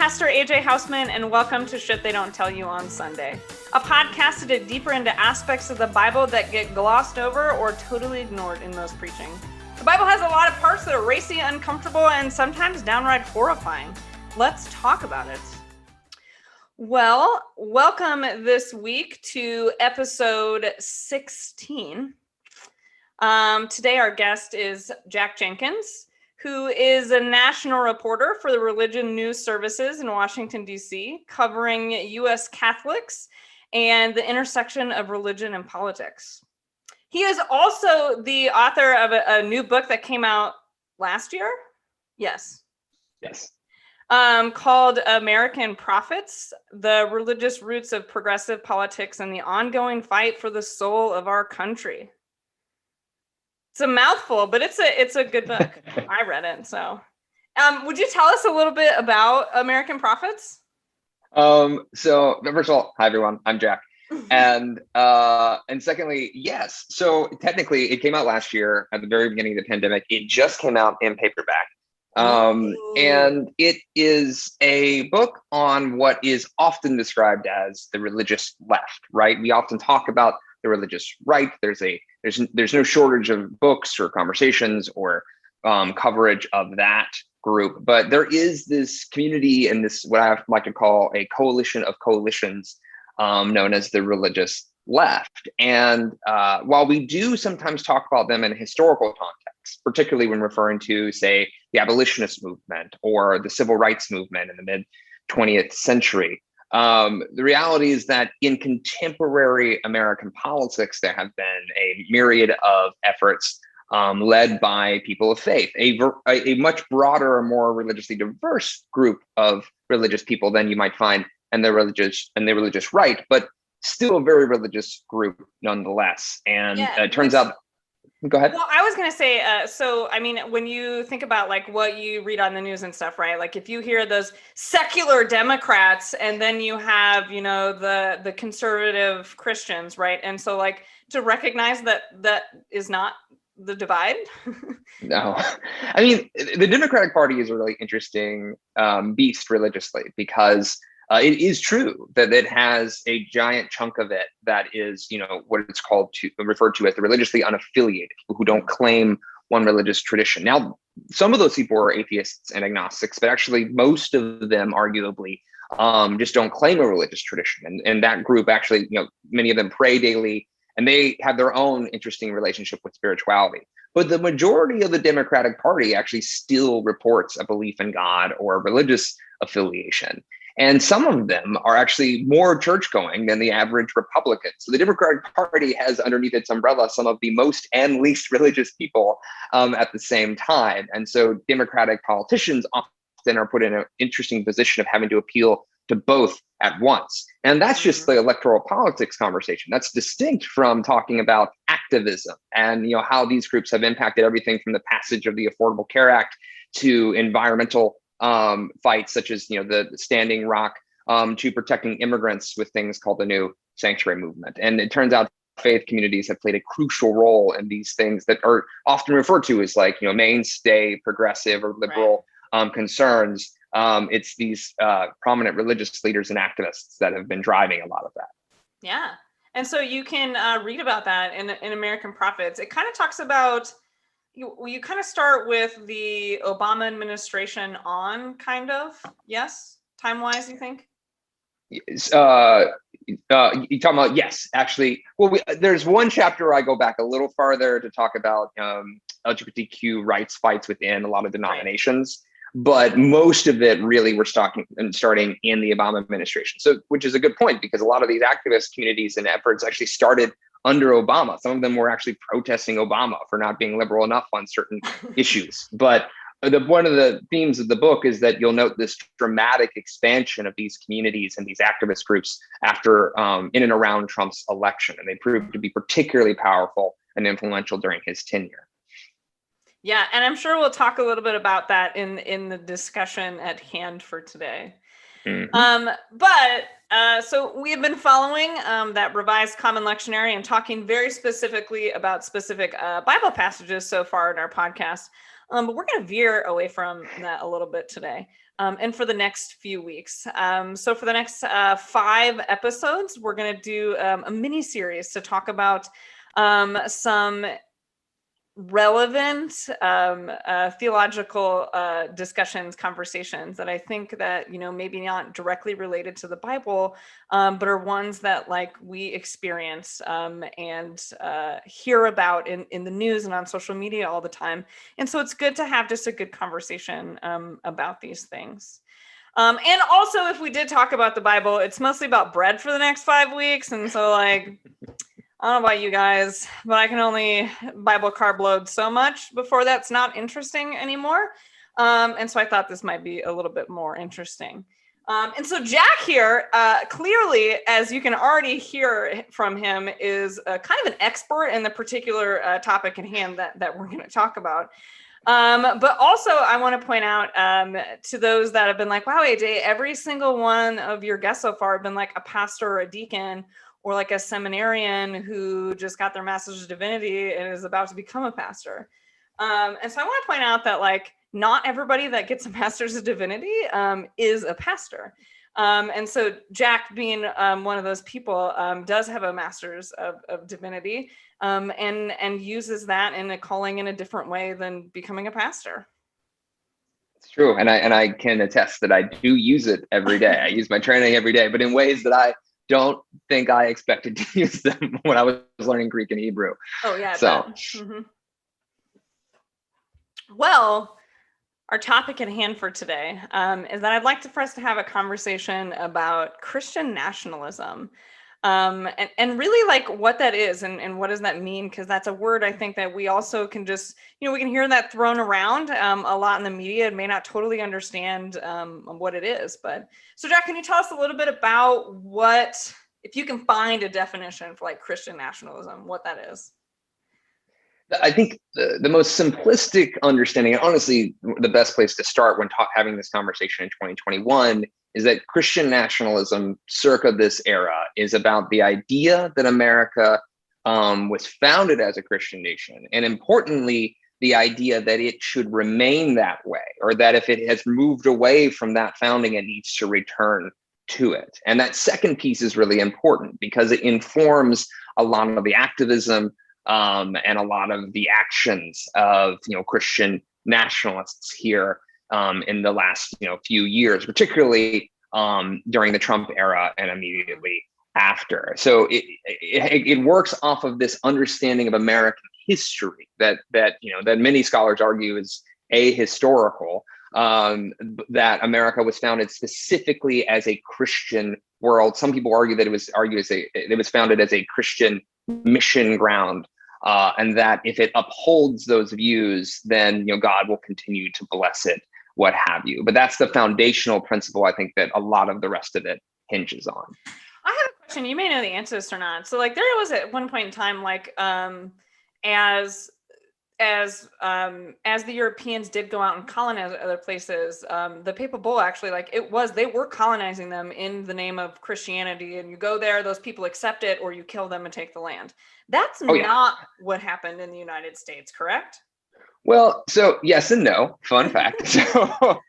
Pastor AJ Houseman, and welcome to Shit They Don't Tell You on Sunday, a podcast to dig deeper into aspects of the Bible that get glossed over or totally ignored in most preaching. The Bible has a lot of parts that are racy, uncomfortable, and sometimes downright horrifying. Let's talk about it. Well, welcome this week to episode 16. Today our guest is Jack Jenkins, who is a national reporter for the Religion News Services in Washington, D.C., covering U.S. Catholics and the intersection of religion and politics. He is also the author of a new book that came out last year. Yes. Called American Prophets, The Religious Roots of Progressive Politics and the Ongoing Fight for the Soul of Our Country. It's a mouthful, but it's a good book. I read it. So would you tell us a little bit about American Prophets? So first of all, hi everyone, I'm Jack. And secondly, yes. So technically it came out last year at the very beginning of the pandemic. It just came out in paperback. And it is a book on what is often described as the religious left, right? We often talk about the religious right. There's no shortage of books or conversations or coverage of that group, but there is this community and this, what I like to call a coalition of coalitions, known as the religious left. And while we do sometimes talk about them in a historical context, particularly when referring to, say, the abolitionist movement or the civil rights movement in the mid 20th century, the reality is that in contemporary American politics, there have been a myriad of efforts led by people of faith, a much broader, more religiously diverse group of religious people than you might find in the religious right, but still a very religious group nonetheless. And it turns out. Go ahead. Well, I was going to say, so, I mean, when you think about like what you read on the news and stuff, right? Like if you hear those secular Democrats and then you have, you know, the conservative Christians, right? And so like to recognize that is not the divide. No, I mean, the Democratic Party is a really interesting beast religiously because it is true that it has a giant chunk of it that is, you know, what it's referred to as the religiously unaffiliated, people who don't claim one religious tradition. Now, some of those people are atheists and agnostics, but actually most of them arguably just don't claim a religious tradition. And that group actually, you know, many of them pray daily and they have their own interesting relationship with spirituality. But the majority of the Democratic Party actually still reports a belief in God or a religious affiliation. And some of them are actually more church-going than the average Republican. So the Democratic Party has underneath its umbrella some of the most and least religious people at the same time. And so Democratic politicians often are put in an interesting position of having to appeal to both at once. And that's just the electoral politics conversation. That's distinct from talking about activism and, you know, how these groups have impacted everything from the passage of the Affordable Care Act to environmental fights such as, you know, the Standing Rock, to protecting immigrants with things called the New Sanctuary Movement. And it turns out faith communities have played a crucial role in these things that are often referred to as like, you know, mainstay progressive or liberal concerns. It's these prominent religious leaders and activists that have been driving a lot of that. Yeah. And so you can read about that in American Prophets. It kind of talks about, you kind of start with the Obama administration on, kind of, yes, time-wise, you think? You talking about, yes, actually. Well, there's one chapter I go back a little farther to talk about LGBTQ rights fights within a lot of denominations, but most of it really we're starting in the Obama administration. So, which is a good point because a lot of these activist communities and efforts actually started under Obama. Some of them were actually protesting Obama for not being liberal enough on certain issues. But one of the themes of the book is that you'll note this dramatic expansion of these communities and these activist groups after in and around Trump's election. And they proved to be particularly powerful and influential during his tenure. Yeah, and I'm sure we'll talk a little bit about that in the discussion at hand for today. So we have been following that Revised Common Lectionary and talking very specifically about specific Bible passages so far in our podcast. But we're going to veer away from that a little bit today. and for the next few weeks. So for the next 5 episodes, we're going to do a mini series to talk about some relevant theological discussions, conversations that I think that, maybe not directly related to the Bible, but are ones that like we experience and hear about in the news and on social media all the time. And so it's good to have just a good conversation about these things. And also, if we did talk about the Bible, it's mostly about bread for the next 5 weeks. And so like, I don't know about you guys, but I can only Bible carb load so much before that's not interesting anymore. And so I thought this might be a little bit more interesting. And so Jack here, clearly, as you can already hear from him, is kind of an expert in the particular topic at hand that we're going to talk about. But also I want to point out to those that have been like, wow, AJ, every single one of your guests so far have been like a pastor or a deacon or like a seminarian who just got their master's of divinity and is about to become a pastor. And so I want to point out that like not everybody that gets a master's of divinity is a pastor. And so Jack, being one of those people, does have a master's of divinity and uses that in a calling in a different way than becoming a pastor. It's true. And I can attest that I do use it every day. I use my training every day, but in ways that I don't think I expected to use them when I was learning Greek and Hebrew. Oh yeah. So, Well, our topic at hand for today is that I'd like for us to have a conversation about Christian nationalism, and really like what that is and what does that mean? Because that's a word I think that we also can just, we can hear that thrown around a lot in the media and may not totally understand what it is. But so Jack, can you tell us a little bit about what, if you can find a definition for like Christian nationalism, what that is? I think the most simplistic understanding, and honestly, the best place to start when having this conversation in 2021 is that Christian nationalism circa this era is about the idea that America was founded as a Christian nation. And importantly, the idea that it should remain that way, or that if it has moved away from that founding, it needs to return to it. And that second piece is really important because it informs a lot of the activism and a lot of the actions of Christian nationalists here in the last few years, particularly during the Trump era and immediately after. So it works off of this understanding of American history that many scholars argue is ahistorical, that America was founded specifically as a Christian world. Some people argue that it was founded as a Christian mission ground, and that if it upholds those views, then God will continue to bless it, what have you. But that's the foundational principle I think that a lot of the rest of it hinges on. I have a question. You may know the answer to this or not. So like there was at one point in time, like as the Europeans did go out and colonize other places, the Papal Bull actually, they were colonizing them in the name of Christianity, and you go there, those people accept it, or you kill them and take the land. That's not what happened in the United States, correct? Well, so yes and no. Fun fact. So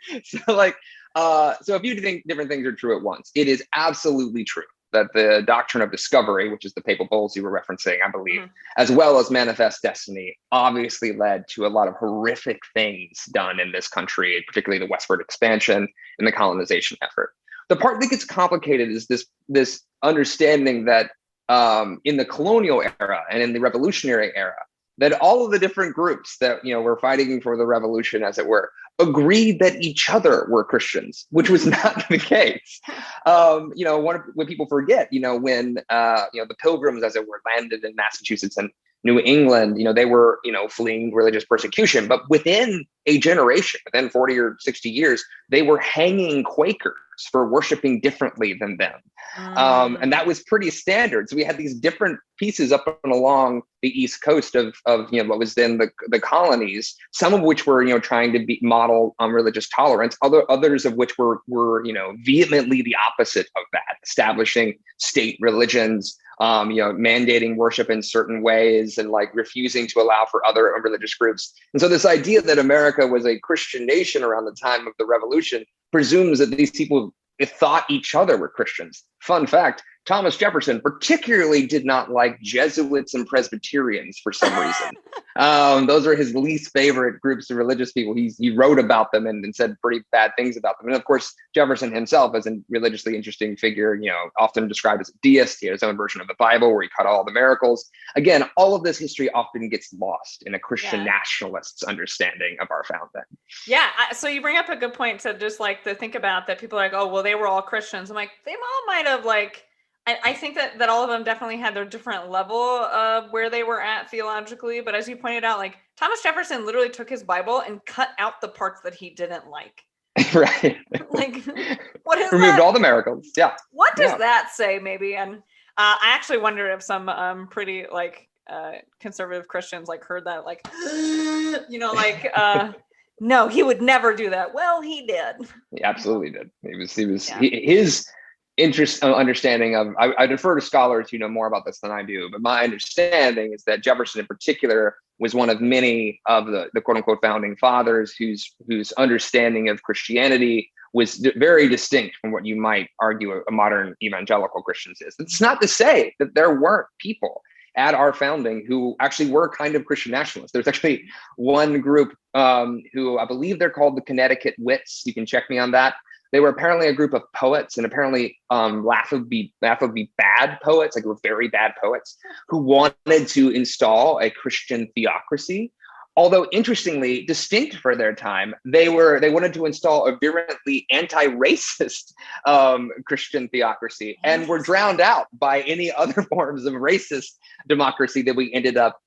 a few different things are true at once. It is absolutely true that the doctrine of discovery, which is the Papal Bulls you were referencing, I believe, as well as manifest destiny, obviously led to a lot of horrific things done in this country, particularly the westward expansion and the colonization effort. The part that gets complicated is this understanding that in the colonial era and in the revolutionary era, that all of the different groups that were fighting for the revolution, as it were, agreed that each other were Christians, which was not the case. When people forget, when the Pilgrims, as it were, landed in Massachusetts and New England, they were fleeing religious persecution, but within a generation, within 40 or 60 years, they wwere hanging Quakers for worshiping differently than them. And that was pretty standard. So we had these different pieces up and along the East Coast of what was then the colonies, some of which were trying to model religious tolerance, others of which were vehemently the opposite of that, establishing state religions, mandating worship in certain ways and refusing to allow for other religious groups. And so this idea that America was a Christian nation around the time of the revolution presumes that these people thought each other were Christians. Fun fact, Thomas Jefferson particularly did not like Jesuits and Presbyterians for some reason. Those are his least favorite groups of religious people. He wrote about them and said pretty bad things about them. And of course, Jefferson himself, as a religiously interesting figure, often described as a deist. He had his own version of the Bible where he cut all the miracles. Again, all of this history often gets lost in a Christian nationalist's understanding of our founding. Yeah. So you bring up a good point to just like to think about that. People are like, oh, well, they were all Christians. I'm like, they all might have like, I think that all of them definitely had their different level of where they were at theologically. But as you pointed out, like Thomas Jefferson literally took his Bible and cut out the parts that he didn't like. Right. Like, what is removed that? all the miracles. Yeah. What does that say, maybe? And I actually wonder if some pretty like conservative Christians like heard that, like, no, he would never do that. Well, he did. He absolutely did. His understanding of, I defer to scholars who know more about this than I do, but my understanding is that Jefferson in particular was one of many of the quote unquote founding fathers whose understanding of Christianity was very distinct from what you might argue a modern evangelical Christians is. It's not to say that there weren't people at our founding who actually were kind of Christian nationalists. There's actually one group who I believe they're called the Connecticut Wits. You can check me on that. They were apparently a group of poets, and apparently laughably bad poets, like were very bad poets, who wanted to install a Christian theocracy. Although interestingly, distinct for their time, they wanted to install a virulently anti-racist Christian theocracy, and were drowned out by any other forms of racist democracy that we ended up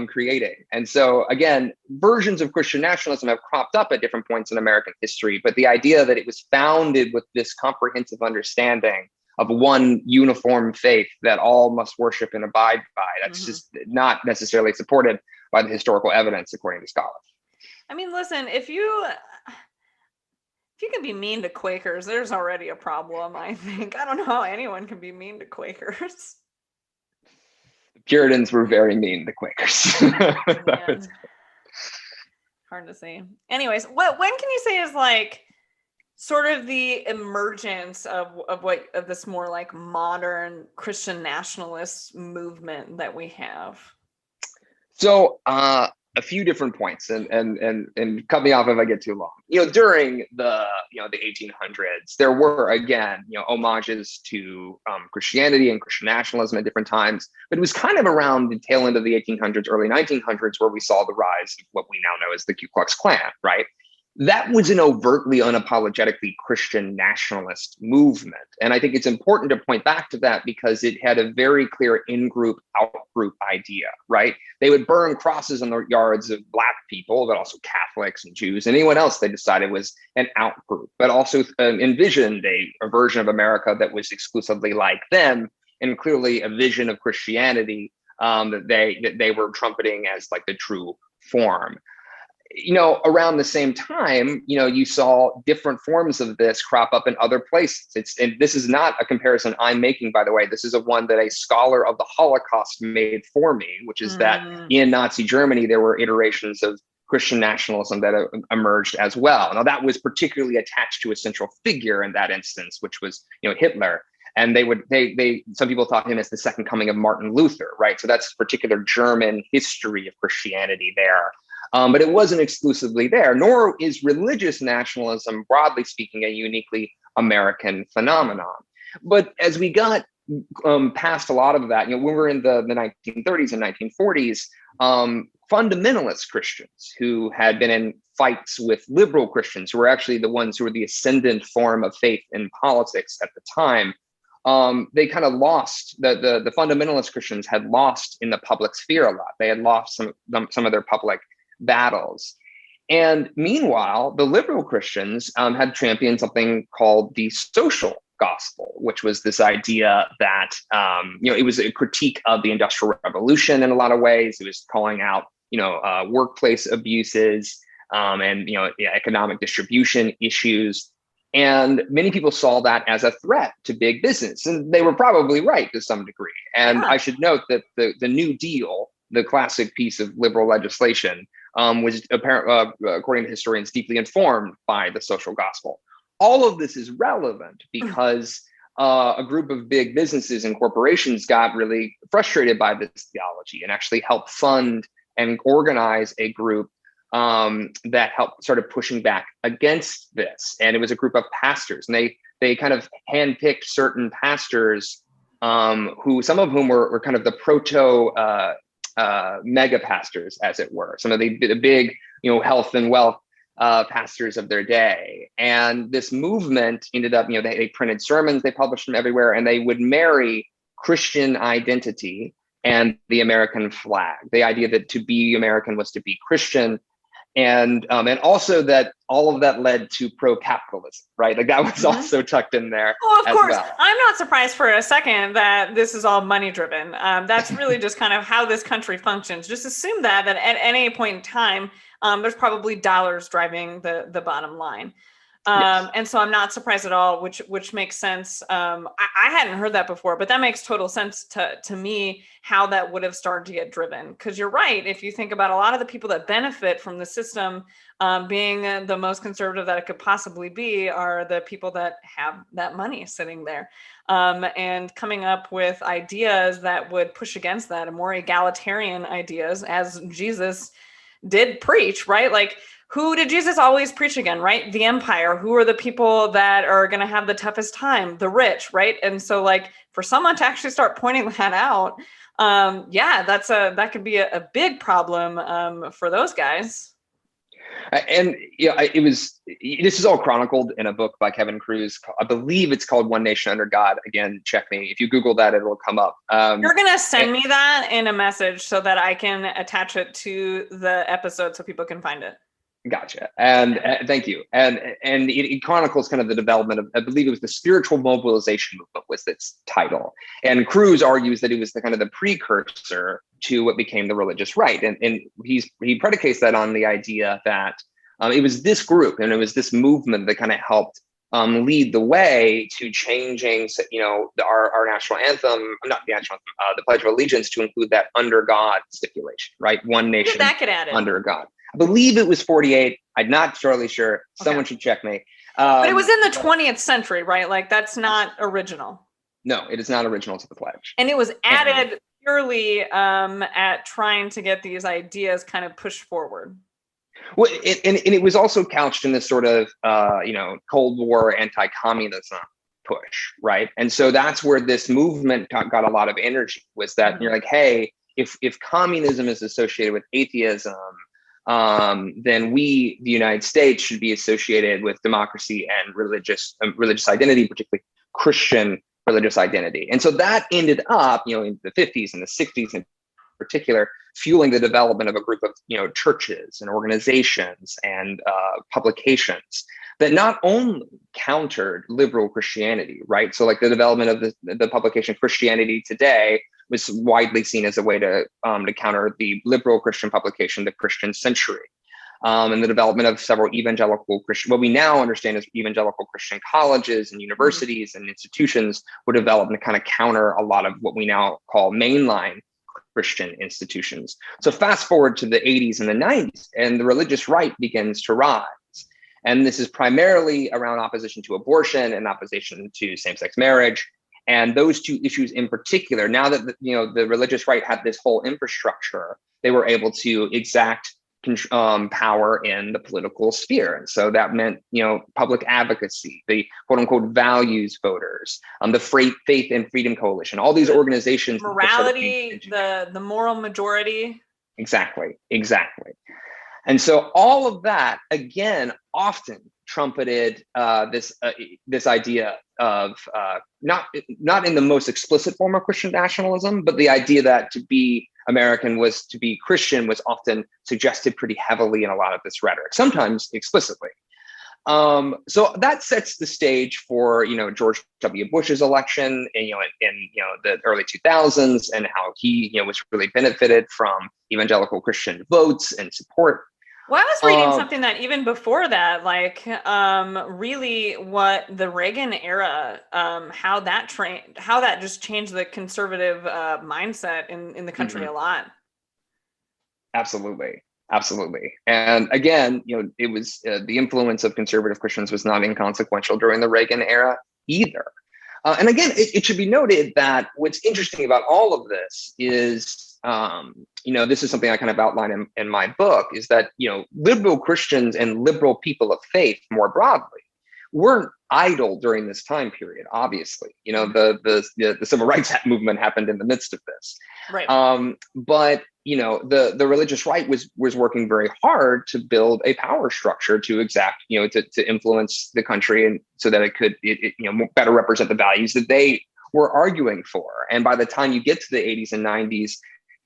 creating. And so again, versions of Christian nationalism have cropped up at different points in American history, but the idea that it was founded with this comprehensive understanding of one uniform faith that all must worship and abide by, that's just not necessarily supported by the historical evidence, according to scholars. I mean, listen, if you can be mean to Quakers, there's already a problem, I think. I don't know how anyone can be mean to Quakers. Puritans were very mean to Quakers. Hard to say. Anyways, when can you say is like sort of the emergence of this more like modern Christian nationalist movement that we have? So a few different points, and cut me off if I get too long. During the 1800s, there were again homages to Christianity and Christian nationalism at different times, but it was kind of around the tail end of the 1800s, early 1900s, where we saw the rise of what we now know as the Ku Klux Klan, right? That was an overtly, unapologetically Christian nationalist movement. And I think it's important to point back to that because it had a very clear in-group, out-group idea, right? They would burn crosses on the yards of Black people, but also Catholics and Jews, and anyone else they decided was an out-group, but also envisioned a version of America that was exclusively like them, and clearly a vision of Christianity that they were trumpeting as like the true form. Around the same time, you saw different forms of this crop up in other places. And this is not a comparison I'm making, by the way. This is one that a scholar of the Holocaust made for me, which is that in Nazi Germany, there were iterations of Christian nationalism that emerged as well. Now, that was particularly attached to a central figure in that instance, which was, Hitler. And some people thought him as the second coming of Martin Luther, right? So that's particular German history of Christianity there. But it wasn't exclusively there, nor is religious nationalism, broadly speaking, a uniquely American phenomenon. But as we got past a lot of that, when we were in the 1930s and 1940s, fundamentalist Christians who had been in fights with liberal Christians, who were actually the ones who were the ascendant form of faith in politics at the time, they kind of lost, the fundamentalist Christians had lost in the public sphere a lot. They had lost some of their public battles. And meanwhile, the liberal Christians had championed something called the social gospel, which was this idea that, it was a critique of the Industrial Revolution in a lot of ways. It was calling out, workplace abuses and, economic distribution issues. And many people saw that as a threat to big business. And they were probably right to some degree. And I should note that the New Deal, the classic piece of liberal legislation, was apparent, according to historians, deeply informed by the social gospel. All of this is relevant because a group of big businesses and corporations got really frustrated by this theology and actually helped fund and organize a group that helped started pushing back against this. And it was a group of pastors, and they kind of handpicked certain pastors who, some of whom were kind of the proto mega pastors, as it were, some of the big, health and wealth pastors of their day. And this movement ended up, they printed sermons, they published them everywhere, and they would marry Christian identity and the American flag. The idea that to be American was to be Christian. And also that all of that led to pro-capitalism, right? Like that was also tucked in there. Well, of course, well. I'm not surprised for a second that this is all money driven. That's really just kind of how this country functions. Just assume that at any point in time, there's probably dollars driving the bottom line. Yes. And so I'm not surprised at all, which makes sense. I hadn't heard that before, but that makes total sense to me, how that would have started to get driven. Because you're right. If you think about a lot of the people that benefit from the system being the most conservative that it could possibly be are the people that have that money sitting there, and coming up with ideas that would push against that, and more egalitarian ideas, as Jesus did preach, right? Like, who did Jesus always preach again, right? The empire. Who are the people that are going to have the toughest time? The rich, right? And so, like, for someone to actually start pointing that out, that could be a big problem for those guys. And this is all chronicled in a book by Kevin Kruse. I believe it's called One Nation Under God. Again, check me. If you Google that, it'll come up. You're going to send me that in a message so that I can attach it to the episode so people can find it. Gotcha. And thank you. And it chronicles kind of the development of, I believe it was the spiritual mobilization movement was its title. And Kruse argues that it was the kind of the precursor to what became the religious right. And he predicates that on the idea that it was this group and it was this movement that kind of helped lead the way to changing, our national anthem, not the national anthem, the Pledge of Allegiance, to include that under God stipulation, right? One nation that get added? Under God. I believe it was 48. I'm not totally sure. Someone should check me. But it was in the 20th century, right? Like, that's not original. No, it is not original to the pledge. And it was added purely at trying to get these ideas kind of pushed forward. Well, and it was also couched in this sort of, Cold War anti-communism push, right? And so that's where this movement got a lot of energy, was that you're like, hey, if communism is associated with atheism, then we, the United States, should be associated with democracy and religious identity, particularly Christian religious identity. And so that ended up, in the 50s and the 60s in particular, fueling the development of a group of, churches and organizations and publications that not only countered liberal Christianity, right? So like the development of the publication Christianity Today was widely seen as a way to counter the liberal Christian publication, The Christian Century, and the development of several evangelical Christian, what we now understand as evangelical Christian colleges and universities and institutions were developed to kind of counter a lot of what we now call mainline Christian institutions. So fast forward to the 80s and the 90s, and the religious right begins to rise. And this is primarily around opposition to abortion and opposition to same-sex marriage. And those two issues in particular, now that the religious right had this whole infrastructure, they were able to exact power in the political sphere. And so that meant, public advocacy, the quote unquote values voters, the Faith and Freedom Coalition, all these organizations. Morality, the moral majority. Exactly. And so all of that, again, often trumpeted this idea of not in the most explicit form of Christian nationalism, but the idea that to be American was to be Christian was often suggested pretty heavily in a lot of this rhetoric, sometimes explicitly. So that sets the stage for George W. Bush's election, in the early 2000s, and how he was really benefited from evangelical Christian votes and support. Well, I was reading something that even before that, really what the Reagan era, how that just changed the conservative mindset in the country a lot. Absolutely. Absolutely. And again, it was the influence of conservative Christians was not inconsequential during the Reagan era either. And again, it should be noted that what's interesting about all of this is, this is something I kind of outline in my book, is that, liberal Christians and liberal people of faith more broadly weren't idle during this time period. Obviously, the civil rights movement happened in the midst of this. Right. But the religious right was working very hard to build a power structure to exact, to influence the country, and so that it could better represent the values that they were arguing for. And by the time you get to the 80s and 90s,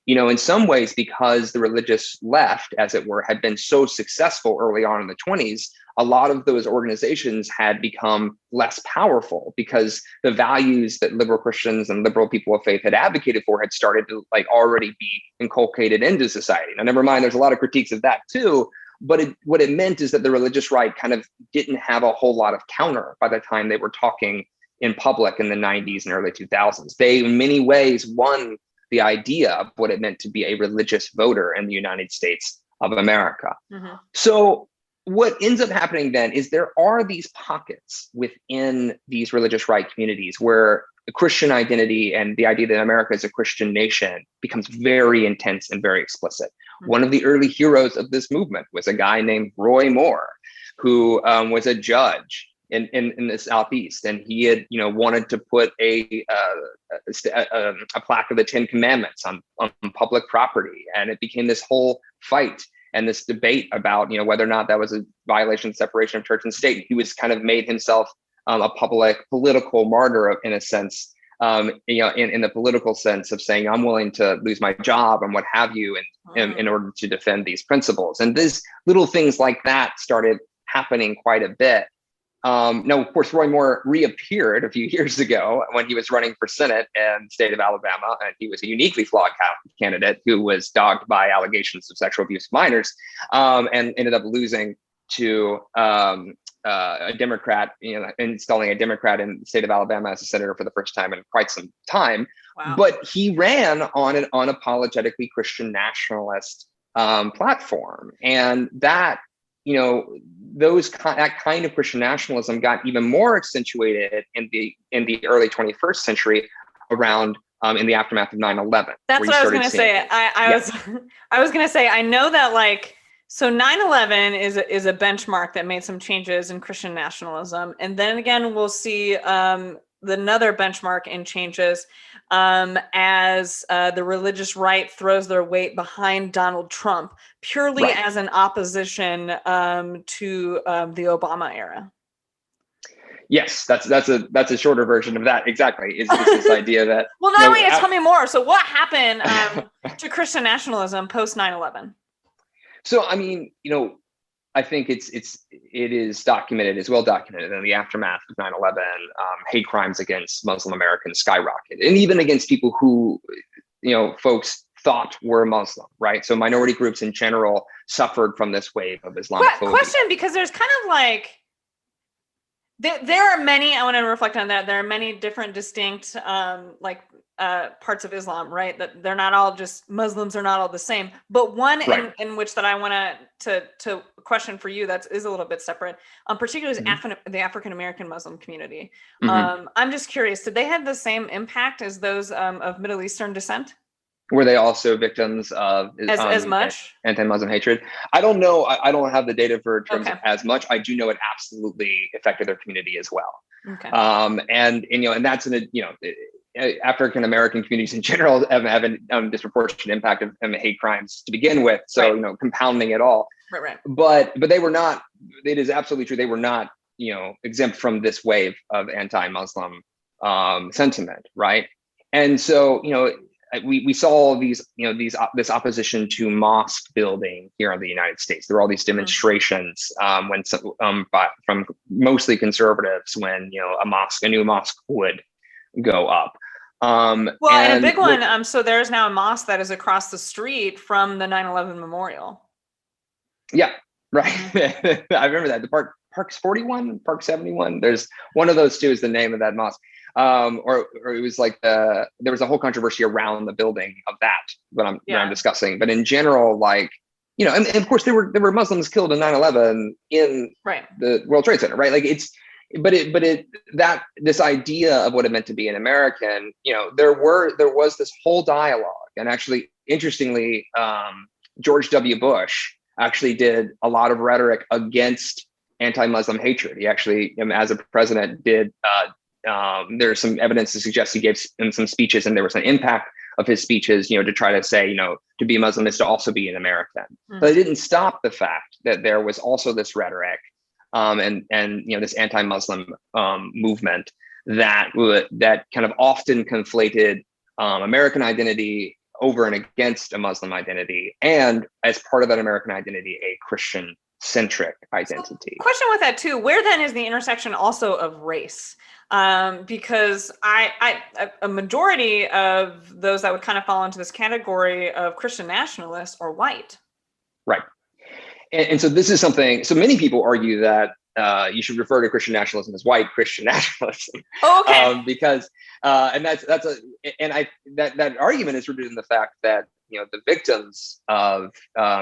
in some ways, because the religious left, as it were, had been so successful early on in the 20s, a lot of those organizations had become less powerful because the values that liberal Christians and liberal people of faith had advocated for had started to already be inculcated into society. Now, never mind, there's a lot of critiques of that too, but what it meant is that the religious right kind of didn't have a whole lot of counter by the time they were talking in public in the 90s and early 2000s. They, in many ways, won the idea of what it meant to be a religious voter in the United States of America. Mm-hmm. So what ends up happening then is there are these pockets within these religious right communities where the Christian identity and the idea that America is a Christian nation becomes very intense and very explicit. Mm-hmm. One of the early heroes of this movement was a guy named Roy Moore, who was a judge in the Southeast, and he had wanted to put a plaque of the Ten Commandments on public property, and it became this whole fight and this debate about whether or not that was a violation of separation of church and state. He was kind of made himself a public political martyr in a sense, in the political sense of saying, I'm willing to lose my job and what have you, in order to defend these principles. And these little things like that started happening quite a bit. Now, of course, Roy Moore reappeared a few years ago when he was running for Senate in the state of Alabama, and he was a uniquely flawed candidate who was dogged by allegations of sexual abuse of minors, and ended up losing to a Democrat, installing a Democrat in the state of Alabama as a senator for the first time in quite some time. Wow. But he ran on an unapologetically Christian nationalist platform, and that that kind of Christian nationalism got even more accentuated in the early 21st century around in the aftermath of 9/11. That's what I was going to say. I was going to say, I know that so 9/11 is a benchmark that made some changes in Christian nationalism. And then again, we'll see another benchmark in changes as the religious right throws their weight behind Donald Trump purely as an opposition to the Obama era. Yes, that's a shorter version of that. Exactly, is this idea that well, now tell me more. So what happened to Christian nationalism post 9/11? So I mean, I think it is documented, is well documented in the aftermath of 9/11. Hate crimes against Muslim Americans skyrocketed, and even against people who, folks thought were Muslim, right? So minority groups in general suffered from this wave of Islamophobia. Question, because there's kind of there are many, I want to reflect on that. There are many different distinct parts of Islam, right? That they're not all just Muslims are not all the same. But one in which that I want to question for you that is a little bit separate, particularly is the African American Muslim community. Mm-hmm. I'm just curious, did they have the same impact as those of Middle Eastern descent? Were they also victims of as much anti-Muslim hatred? I don't know. I don't have the data for terms of as much. I do know it absolutely affected their community as well. Okay. And that's African American communities in general have a disproportionate impact of hate crimes to begin with. So compounding it all. Right. But they were not. It is absolutely true. They were not exempt from this wave of anti-Muslim sentiment, right? And so we saw this opposition to mosque building here in the United States. There were all these demonstrations from mostly conservatives when a new mosque would go up. And a big one. So there's now a mosque that is across the street from the 9/11 memorial. Yeah, right. I remember that. The Park's 41, Park 71. There's one of those two is the name of that mosque. Or it was there was a whole controversy around the building of that I'm discussing. But in general, and of course there were Muslims killed in 9/11 in the World Trade Center, right? Like this idea of what it meant to be an American, there was this whole dialogue, and actually, interestingly, George W. Bush actually did a lot of rhetoric against anti-Muslim hatred. He actually, as a president, did. There's some evidence to suggest he gave some speeches, and there was an impact of his speeches, to try to say, to be Muslim is to also be an American. But it didn't stop the fact that there was also this rhetoric, and this anti-Muslim movement that kind of often conflated American identity over and against a Muslim identity, and as part of that American identity, a Christian-centric identity. So, question with that too: where then is the intersection also of race? Because a majority of those that would kind of fall into this category of Christian nationalists are white. Right. And so this is something, so many people argue that you should refer to Christian nationalism as white Christian nationalism. Oh, okay. Because, and that argument is rooted in the fact that, the victims of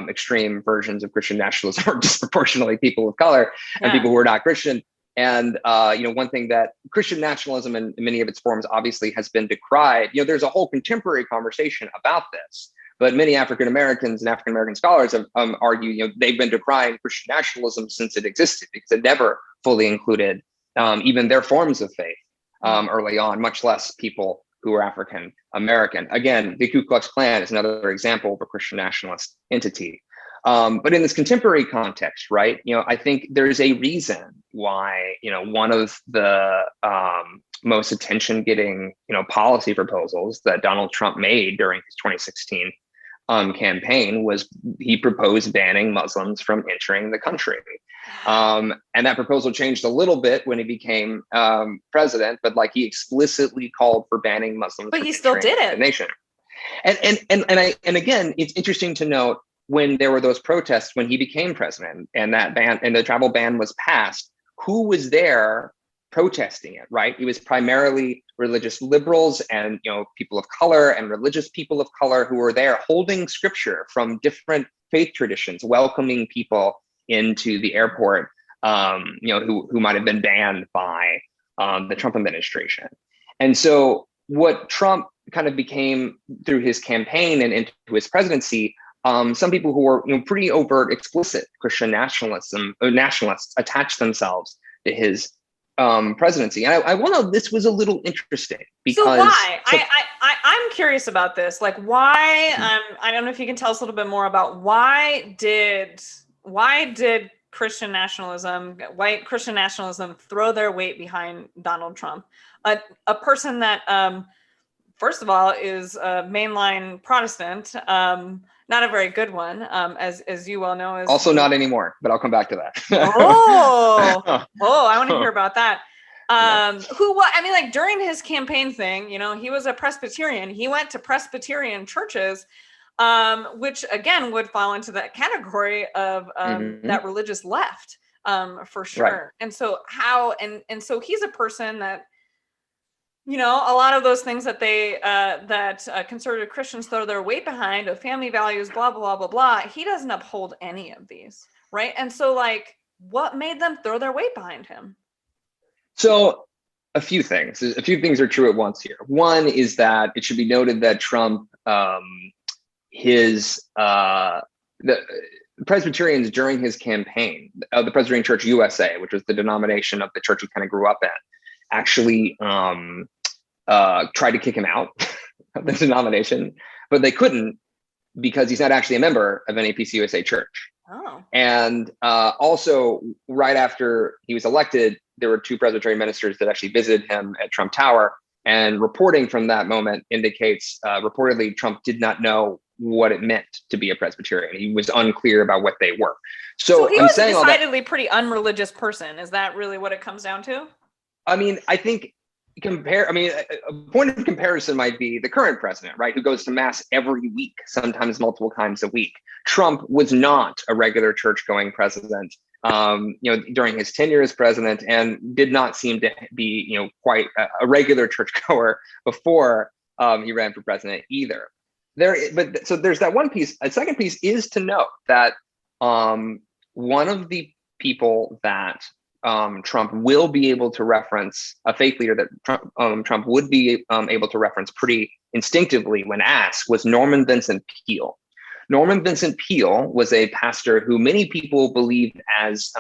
extreme versions of Christian nationalism are disproportionately people of color and people who are not Christian. And, one thing that Christian nationalism in many of its forms obviously has been decried. There's a whole contemporary conversation about this, but many African Americans and African American scholars have argued, they've been decrying Christian nationalism since it existed, because it never fully included even their forms of faith early on, much less people who were African American. Again, the Ku Klux Klan is another example of a Christian nationalist entity. But in this contemporary context, right, I think there's a reason why, one of the most attention-getting, policy proposals that Donald Trump made during his 2016 campaign was he proposed banning Muslims from entering the country. And that proposal changed a little bit when he became president, but he explicitly called for banning Muslims. But he still did it. The nation. And again, it's interesting to note, when there were those protests when he became president and that ban and the travel ban was passed, who was there protesting it, right? It was primarily religious liberals and people of color and religious people of color who were there holding scripture from different faith traditions, welcoming people into the airport, who might have been banned by the Trump administration. And so what Trump kind of became through his campaign and into his presidency, some people who were pretty overt, explicit Christian nationalists attached themselves to his presidency. And I will know this was a little interesting because. So why? I'm curious about this. Why? I don't know if you can tell us a little bit more about why did Christian nationalism, white Christian nationalism, throw their weight behind Donald Trump, a person that, first of all, is a mainline Protestant. Not a very good one, as you well know. Also not anymore, but I'll come back to that. I want to hear about that. During his campaign thing, he was a Presbyterian. He went to Presbyterian churches, which again would fall into that category of that religious left, for sure. Right. And so so he's a person that, a lot of those things that conservative Christians throw their weight behind, of family values, blah, blah, blah, blah. He doesn't uphold any of these, right? And so, what made them throw their weight behind him? So a few things are true at once here. One is that it should be noted that Trump, the Presbyterians during his campaign, the Presbyterian Church USA, which was the denomination of the church he kind of grew up in, actually tried to kick him out of the denomination, but they couldn't because he's not actually a member of an APC USA church. Oh. And also, right after he was elected, there were two Presbyterian ministers that actually visited him at Trump Tower. And reporting from that moment indicates, reportedly, Trump did not know what it meant to be a Presbyterian. He was unclear about what they were. So he was a decidedly pretty unreligious person. Is that really what it comes down to? I mean, I think a point of comparison might be the current president, right, who goes to mass every week, sometimes multiple times a week. Trump was not a regular church-going president, during his tenure as president, and did not seem to be, quite a regular churchgoer before he ran for president either. But so there's that one piece. A second piece is to note that one of the people that Trump will be able to reference, a faith leader that Trump would be able to reference pretty instinctively when asked, was Norman Vincent Peale. Norman Vincent Peale was a pastor who many people believed as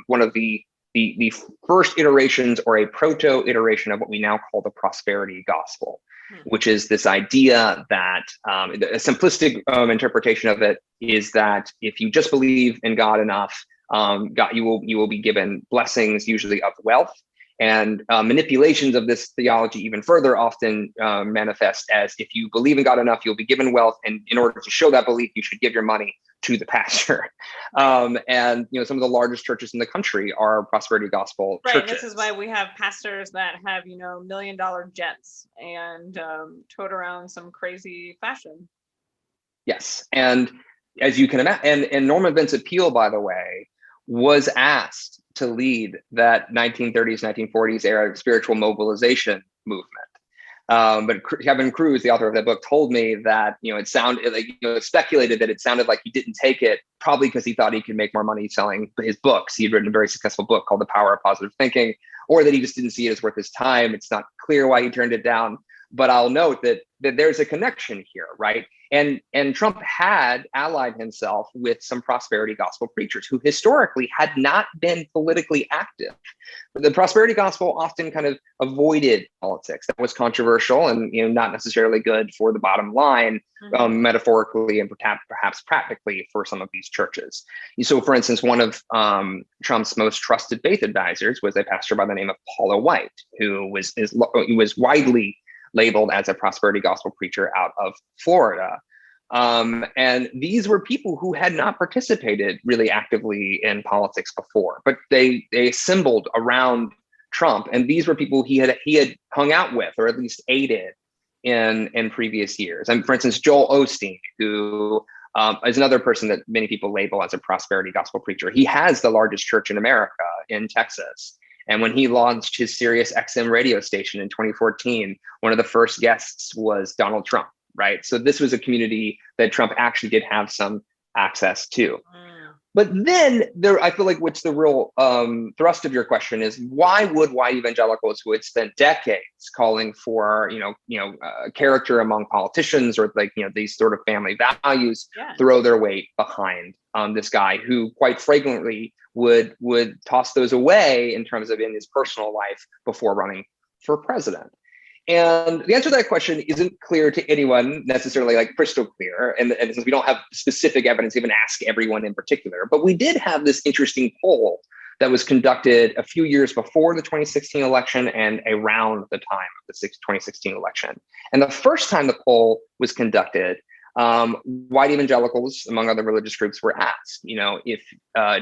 one of the first iterations or a proto-iteration of what we now call the prosperity gospel, which is this idea that a simplistic interpretation of it is that if you just believe in God enough, God, you will be given blessings, usually of wealth. And manipulations of this theology even further often manifest as if you believe in God enough, you'll be given wealth. And in order to show that belief, you should give your money to the pastor. And some of the largest churches in the country are prosperity gospel churches. This is why we have pastors that have, $1 million jets and tote around some crazy fashion. Yes. And as you can imagine, and Norman Vincent Peale, by the way, was asked to lead that 1930s, 1940s era of spiritual mobilization movement. But Kevin Kruse, the author of that book, told me that it sounded like speculated that it sounded like he didn't take it, probably because he thought he could make more money selling his books. He had written a very successful book called The Power of Positive Thinking, or that he just didn't see it as worth his time. It's not clear why he turned it down. But I'll note that there's a connection here, right? And Trump had allied himself with some prosperity gospel preachers who historically had not been politically active. The prosperity gospel often kind of avoided politics. That was controversial and not necessarily good for the bottom line, metaphorically and perhaps practically for some of these churches. So, for instance, one of Trump's most trusted faith advisors was a pastor by the name of Paula White, who was widely labeled as a prosperity gospel preacher out of Florida. And these were people who had not participated really actively in politics before, but they assembled around Trump. And these were people he had hung out with, or at least aided in previous years. And for instance, Joel Osteen, who is another person that many people label as a prosperity gospel preacher. He has the largest church in America in Texas. And when he launched his Sirius XM radio station in 2014, one of the first guests was Donald Trump, right? So this was a community that Trump actually did have some access to. But then I feel like what's the real thrust of your question is, why would white evangelicals who had spent decades calling for, character among politicians or these sort of family values, throw their weight behind this guy who quite frequently would toss those away in terms of in his personal life before running for president? And the answer to that question isn't clear to anyone necessarily, like crystal clear. And since we don't have specific evidence, even ask everyone in particular, but we did have this interesting poll that was conducted a few years before the 2016 election and around the time of the 2016 election. And the first time the poll was conducted, white evangelicals, among other religious groups, were asked, if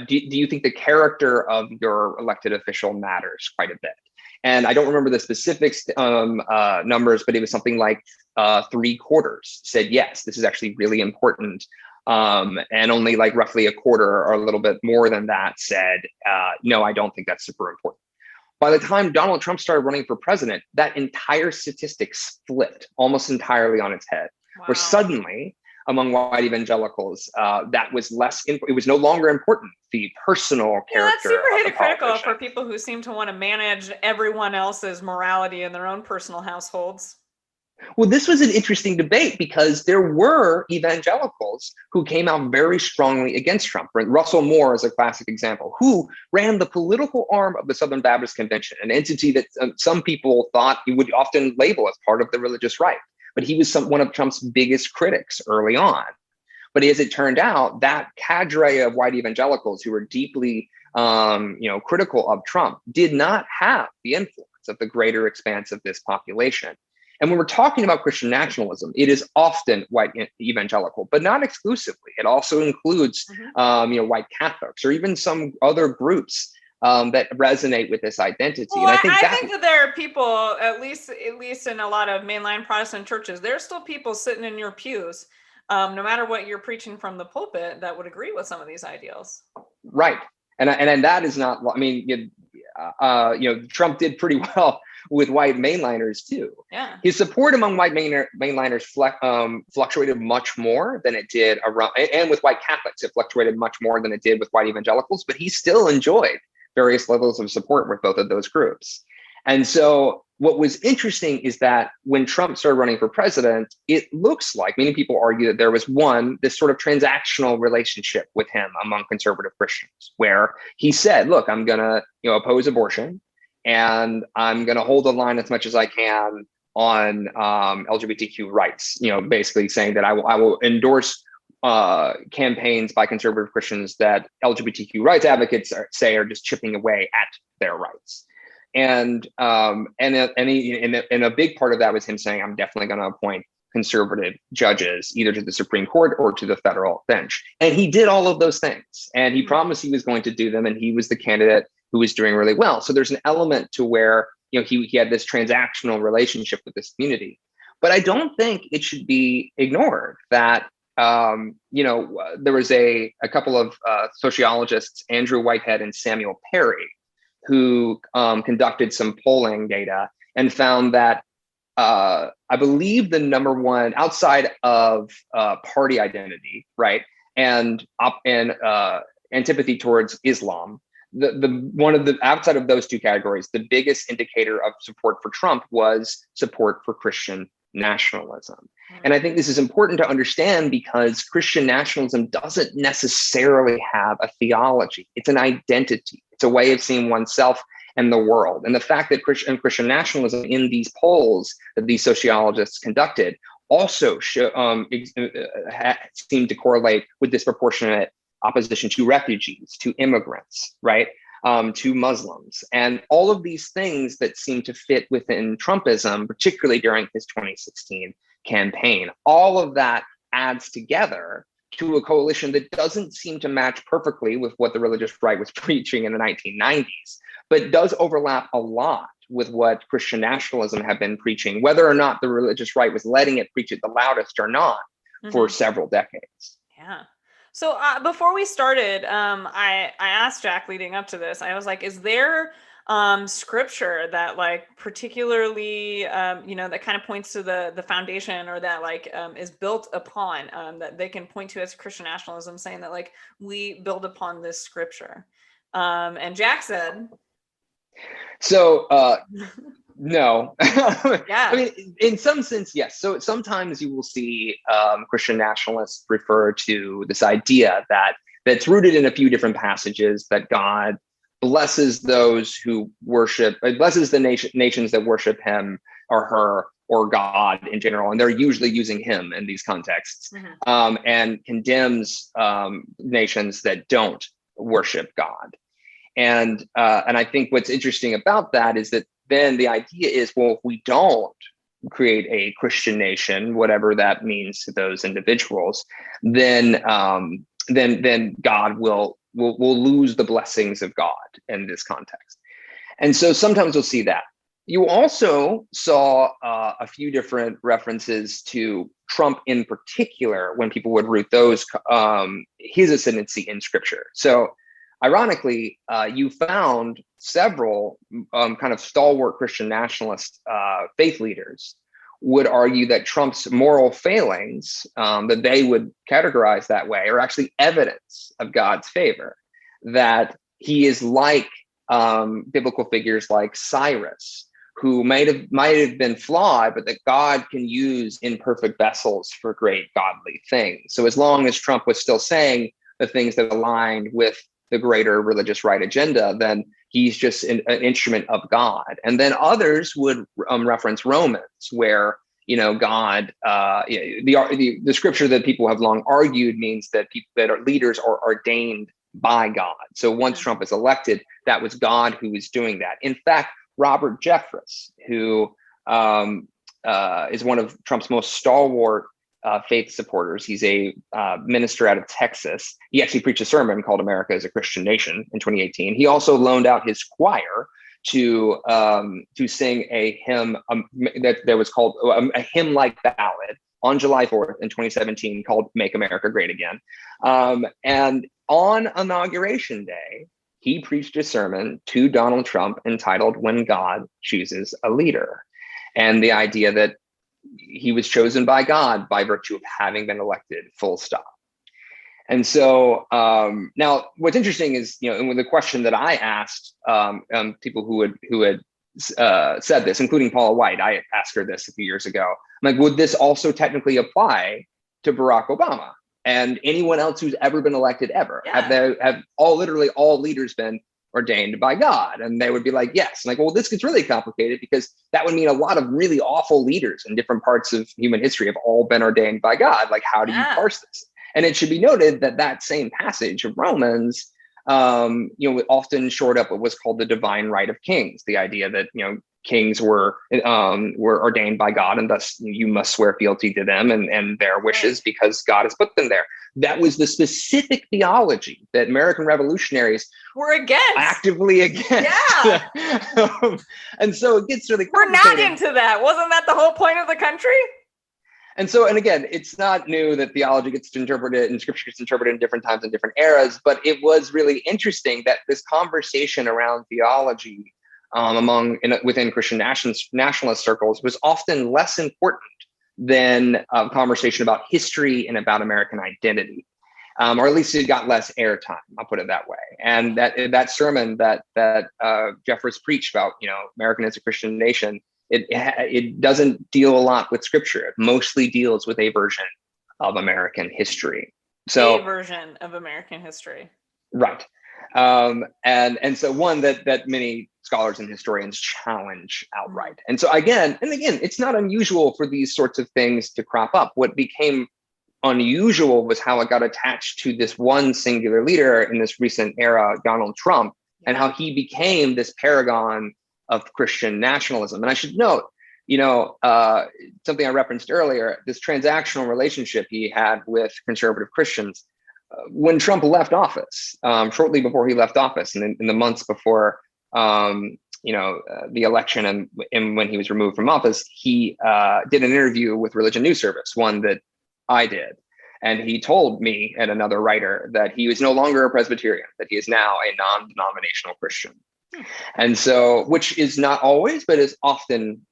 do you think the character of your elected official matters quite a bit? And I don't remember the specifics numbers, but it was something like 3/4 said, yes, this is actually really important. And only like roughly a quarter or a little bit more than that said, no, I don't think that's super important. By the time Donald Trump started running for president, that entire statistic flipped almost entirely on its head, where suddenly among white evangelicals, that was it was no longer important, the personal character. That's super hypocritical for people who seem to want to manage everyone else's morality in their own personal households. Well, this was an interesting debate because there were evangelicals who came out very strongly against Trump. Russell Moore is a classic example, who ran the political arm of the Southern Baptist Convention, an entity that some people thought he would often label as part of the religious right. But he was one of Trump's biggest critics early on. But as it turned out, that cadre of white evangelicals who were deeply critical of Trump did not have the influence of the greater expanse of this population. And when we're talking about Christian nationalism, it is often white evangelical, but not exclusively. It also includes white Catholics or even some other groups that resonate with this identity. Well, and I think that there are people, at least in a lot of mainline Protestant churches, there's still people sitting in your pews, no matter what you're preaching from the pulpit, that would agree with some of these ideals. Right, and that is not. I mean, Trump did pretty well with white mainliners too. Yeah. His support among white mainliners fluctuated much more than it did around, and with white Catholics, it fluctuated much more than it did with white evangelicals, but he still enjoyed various levels of support with both of those groups. And so what was interesting is that when Trump started running for president, it looks like many people argue that there was this sort of transactional relationship with him among conservative Christians, where he said, look, I'm going to oppose abortion, and I'm going to hold the line as much as I can on LGBTQ rights, basically saying that I will endorse campaigns by conservative Christians that LGBTQ rights advocates say are just chipping away at their rights. And a big part of that was him saying, I'm definitely going to appoint conservative judges, either to the Supreme Court or to the federal bench. And he did all of those things. And he promised he was going to do them. And he was the candidate who was doing really well. So there's an element to where he had this transactional relationship with this community. But I don't think it should be ignored that there was a couple of sociologists, Andrew Whitehead and Samuel Perry, who conducted some polling data and found that I believe the number one, outside of party identity, right, and antipathy towards Islam, outside of those two categories, the biggest indicator of support for Trump was support for Christian nationalism. And I think this is important to understand because Christian nationalism doesn't necessarily have a theology. It's an identity. It's a way of seeing oneself and the world. And the fact that Christian nationalism in these polls that these sociologists conducted also seemed to correlate with disproportionate opposition to refugees, to immigrants, right? To Muslims, and all of these things that seem to fit within Trumpism, particularly during his 2016 campaign. All of that adds together to a coalition that doesn't seem to match perfectly with what the religious right was preaching in the 1990s, but does overlap a lot with what Christian nationalism had been preaching, whether or not the religious right was letting it preach it the loudest or not for several decades. Yeah. So before we started, I asked Jack leading up to this, I was like, is there scripture that like particularly, that kind of points to the foundation, or that like is built upon, that they can point to as Christian nationalism, saying that like we build upon this scripture? And Jack said, so no. Yeah. I mean, in some sense, yes. So sometimes you will see Christian nationalists refer to this idea that's rooted in a few different passages, that God blesses those who blesses the nations that worship him or her or God in general. And they're usually using him in these contexts, and condemns nations that don't worship God. And I think what's interesting about that is that then the idea is, well, if we don't create a Christian nation, whatever that means to those individuals, then God will lose the blessings of God in this context. And so sometimes we'll see that. You also saw a few different references to Trump in particular when people would root his ascendancy in scripture. So ironically, you found several kind of stalwart Christian nationalist faith leaders would argue that Trump's moral failings, that they would categorize that way, are actually evidence of God's favor, that he is like biblical figures like Cyrus, who might have been flawed, but that God can use imperfect vessels for great godly things. So as long as Trump was still saying the things that aligned with the greater religious right agenda, then he's just an instrument of God. And then others would reference Romans, where God, the scripture that people have long argued means that people that are leaders are ordained by God. So once Trump is elected, that was God who was doing that. In fact, Robert Jeffress, who is one of Trump's most stalwart faith supporters. He's a minister out of Texas. He actually preached a sermon called "America is a Christian Nation" in 2018. He also loaned out his choir to sing a hymn that was called a hymn-like ballad on July 4th in 2017 called "Make America Great Again." And on Inauguration Day, he preached a sermon to Donald Trump entitled "When God Chooses a Leader," and the idea that he was chosen by God by virtue of having been elected, full stop. And so now what's interesting is, and with the question that I asked people who had said this, including Paula White, I asked her this a few years ago. I'm like, would this also technically apply to Barack Obama and anyone else who's ever been elected ever? Yeah. Have literally all leaders been ordained by God? And they would be like, yes. I'm like, well, this gets really complicated because that would mean a lot of really awful leaders in different parts of human history have all been ordained by God. Like, how do you parse this? And it should be noted that that same passage of Romans, often shored up what was called the divine right of kings, the idea that, kings were ordained by God, and thus you must swear fealty to them and their wishes because God has put them there. That was the specific theology that American revolutionaries were against, actively against. Yeah. And so it gets really complicated. We're not into that. Wasn't that the whole point of the country? And so, and again, it's not new that theology gets interpreted and scripture gets interpreted in different times and different eras, but it was really interesting that this conversation around theology within Christian nationalist circles was often less important than a conversation about history and about American identity, or at least it got less airtime. I'll put it that way. And that sermon that Jeffress preached about, American as a Christian nation, it doesn't deal a lot with scripture. It mostly deals with a version of American history. So a version of American history, right? And so one that many scholars and historians challenge outright. And so again, it's not unusual for these sorts of things to crop up. What became unusual was how it got attached to this one singular leader in this recent era, Donald Trump, and how he became this paragon of Christian nationalism. And I should note, something I referenced earlier, this transactional relationship he had with conservative Christians. When Trump left office, shortly before he left office, and in the months before, the election and when he was removed from office, he did an interview with Religion News Service, one that I did. And he told me and another writer that he was no longer a Presbyterian, that he is now a non-denominational Christian. And so, which is not always, but is often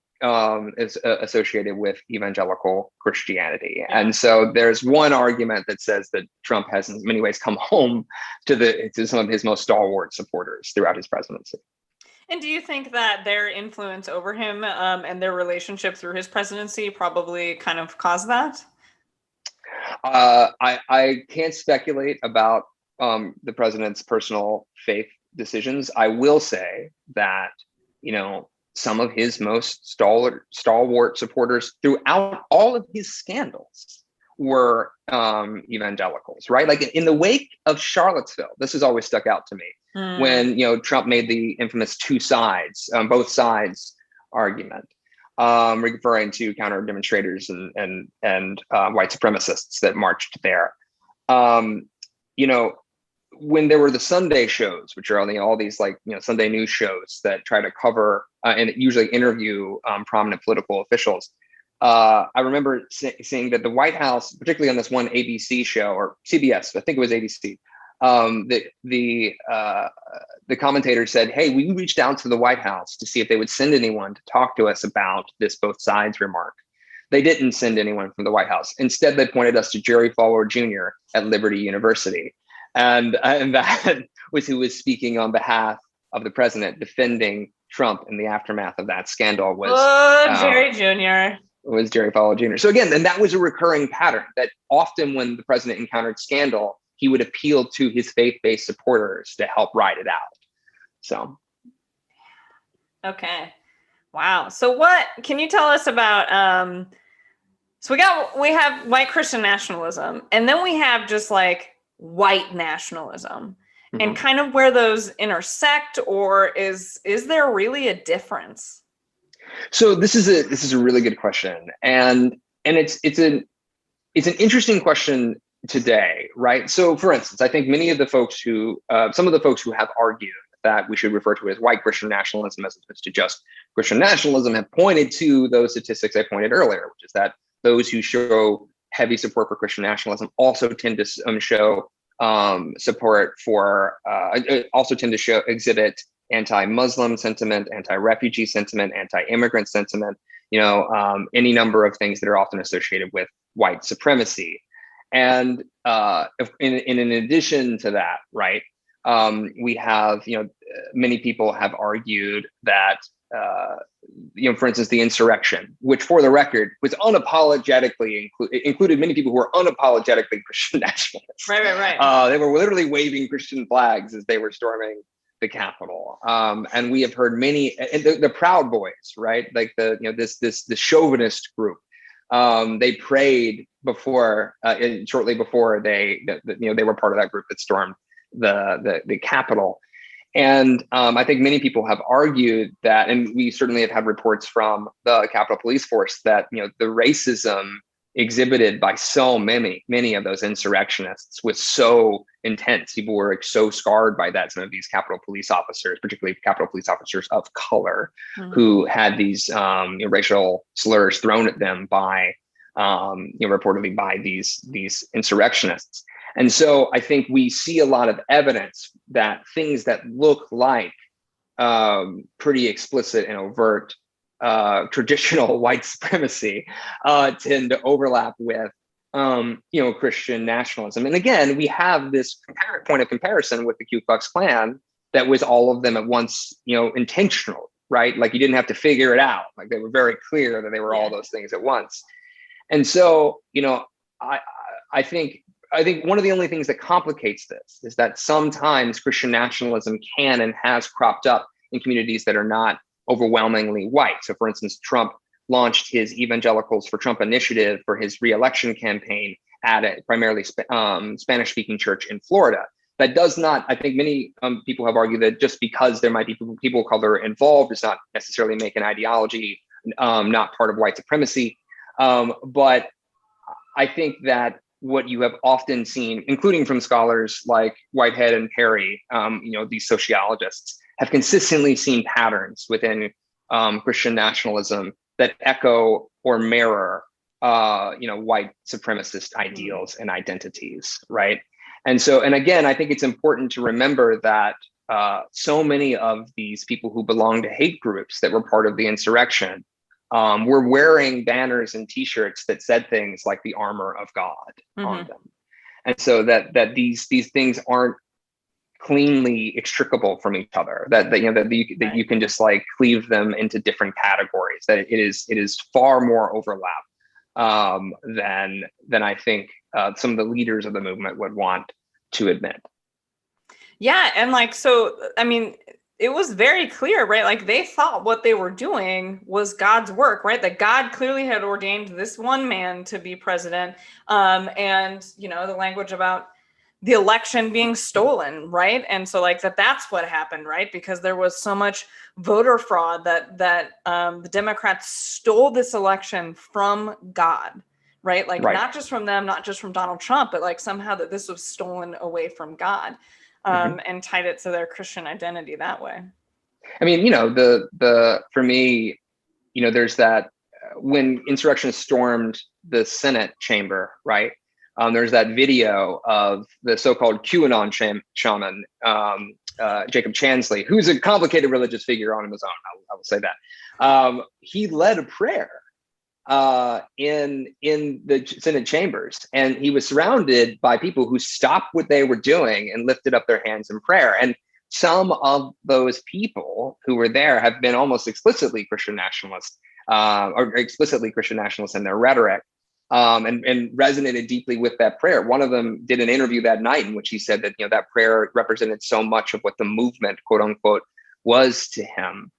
is associated with evangelical Christianity. And so there's one argument that says that Trump has in many ways come home to some of his most stalwart supporters throughout his presidency. And do you think that their influence over him and their relationship through his presidency probably kind of caused that? I can't speculate about the president's personal faith decisions. I will say that, some of his most stalwart supporters throughout all of his scandals were evangelicals, right? Like in the wake of Charlottesville, this has always stuck out to me when, Trump made the infamous both sides argument, referring to counter demonstrators and white supremacists that marched there. When there were the Sunday shows, which are only all these Sunday news shows that try to cover and usually interview prominent political officials, I remember seeing that the White House, particularly on this one ABC show or CBS, I think it was ABC, the commentator said, "Hey, we reached out to the White House to see if they would send anyone to talk to us about this both sides remark. They didn't send anyone from the White House. Instead, they pointed us to Jerry Falwell Jr. at Liberty University." And that was who was speaking on behalf of the president, defending Trump in the aftermath of that scandal. Jerry Jr. Was Jerry Falwell Jr. So again, and that was a recurring pattern that often when the president encountered scandal, he would appeal to his faith-based supporters to help ride it out. So. Okay. Wow. So what can you tell us about, so we have white Christian nationalism, and then we have just like white nationalism, and kind of where those intersect, or is there really a difference? So this is a really good question, and it's an interesting question today, right? So for instance, I think many of the folks some of the folks who have argued that we should refer to it as white Christian nationalism as opposed to just Christian nationalism have pointed to those statistics I pointed earlier, which is that those who show heavy support for Christian nationalism also tend to show support for, also tend to exhibit anti-Muslim sentiment, anti-refugee sentiment, anti-immigrant sentiment, any number of things that are often associated with white supremacy. And in addition to that, right, we have, many people have argued that, for instance, the insurrection, which for the record was unapologetically included many people who were unapologetically Christian nationalists. Right. They were literally waving Christian flags as they were storming the Capitol. And we have heard many, and the Proud Boys, right? Like this chauvinist group. They prayed before, shortly before they were part of that group that stormed the Capitol. And I think many people have argued that, and we certainly have had reports from the Capitol Police Force that, the racism exhibited by so many of those insurrectionists was so intense. People were so scarred by that. Some of these Capitol Police officers, particularly Capitol Police officers of color, who had these racial slurs thrown at them by, reportedly by these insurrectionists. And so I think we see a lot of evidence that things that look like pretty explicit and overt traditional white supremacy tend to overlap with Christian nationalism. And again, we have this point of comparison with the Ku Klux Klan that was all of them at once, intentional, right? Like you didn't have to figure it out. Like they were very clear that they were all those things at once. And so, I think one of the only things that complicates this is that sometimes Christian nationalism can and has cropped up in communities that are not overwhelmingly white. So for instance, Trump launched his Evangelicals for Trump initiative for his re-election campaign at a primarily Spanish-speaking church in Florida. That does not, I think many people have argued that just because there might be people of color involved does not necessarily make an ideology not part of white supremacy. But I think that what you have often seen, including from scholars like Whitehead and Perry, these sociologists, have consistently seen patterns within Christian nationalism that echo or mirror, white supremacist ideals and identities, right? And so, and again, I think it's important to remember that so many of these people who belong to hate groups that were part of the insurrection were wearing banners and T-shirts that said things like the armor of God on them. And so that these things aren't cleanly extricable from each other, that you can just like cleave them into different categories, that it is far more overlap than I think some of the leaders of the movement would want to admit. Yeah. And so, I mean, it was very clear, right? Like they thought what they were doing was God's work, right? That God clearly had ordained this one man to be president. And, the language about the election being stolen, right? And so that's what happened, right? Because there was so much voter fraud that the Democrats stole this election from God, right? Not just from them, not just from Donald Trump, but somehow that this was stolen away from God. And tied it to their Christian identity that way. I mean, for me, there's that when insurrectionists stormed the Senate chamber, right? There's that video of the so-called QAnon shaman, Jacob Chansley, who's a complicated religious figure on his own. I will say that. He led a prayer in the Senate chambers, and he was surrounded by people who stopped what they were doing and lifted up their hands in prayer. And some of those people who were there have been almost explicitly Christian nationalists, or explicitly Christian nationalists in their rhetoric, and resonated deeply with that prayer. One of them did an interview that night in which he said that that prayer represented so much of what the movement, quote unquote, was to him.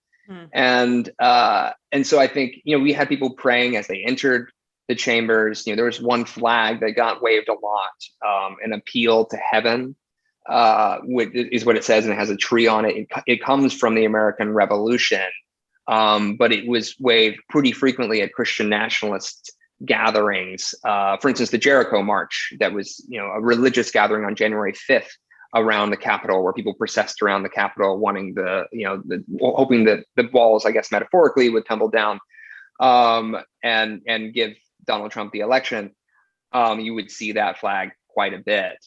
And so I think, we had people praying as they entered the chambers. There was one flag that got waved a lot, an appeal to heaven, which is what it says, and it has a tree on it. It comes from the American Revolution, but it was waved pretty frequently at Christian nationalist gatherings. For instance, the Jericho March, that was, a religious gathering on January 5th. Around the Capitol, where people processed around the Capitol, wanting hoping that the walls, I guess metaphorically, would tumble down, and give Donald Trump the election. You would see that flag quite a bit.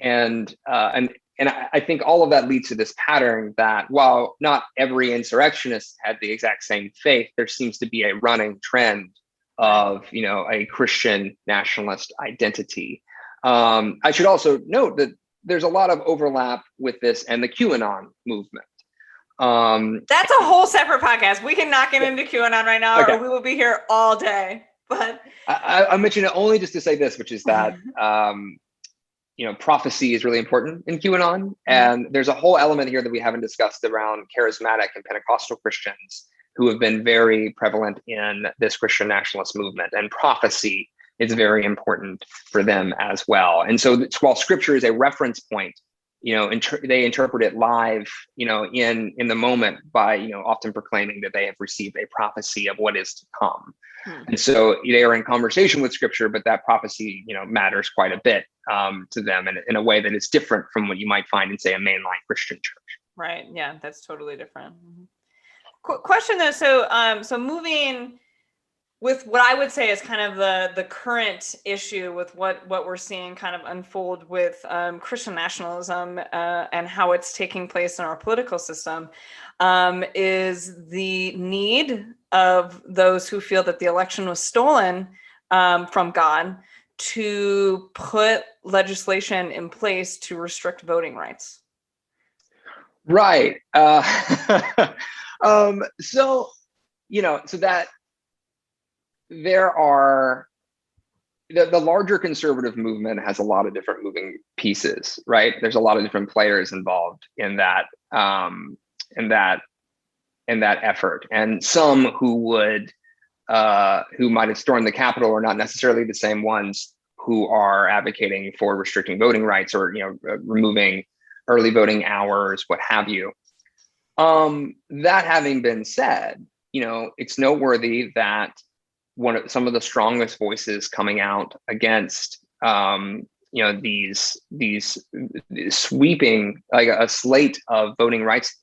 And I think all of that leads to this pattern that while not every insurrectionist had the exact same faith, there seems to be a running trend of, a Christian nationalist identity. I should also note that there's a lot of overlap with this and the QAnon movement. That's a whole separate podcast. We can not get into QAnon right now, or we will be here all day. But I mention it only just to say this, which is that prophecy is really important in QAnon, and there's a whole element here that we haven't discussed around charismatic and Pentecostal Christians who have been very prevalent in this Christian nationalist movement, and prophecy is very important for them as well. And so while Scripture is a reference point, they interpret it live, in the moment by, often proclaiming that they have received a prophecy of what is to come. And so they are in conversation with Scripture, but that prophecy, matters quite a bit to them in a way that is different from what you might find in, say, a mainline Christian church. Right. Yeah, that's totally different. Question though. So moving with what I would say is kind of the current issue with what we're seeing kind of unfold with Christian nationalism and how it's taking place in our political system, is the need of those who feel that the election was stolen from God to put legislation in place to restrict voting rights. Right. So that there are the larger conservative movement has a lot of different moving pieces, right? There's a lot of different players involved in that effort, and some who might have stormed the Capitol are not necessarily the same ones who are advocating for restricting voting rights or removing early voting hours, what have you. That having been said, it's noteworthy that some of the strongest voices coming out against these sweeping, like a slate of voting rights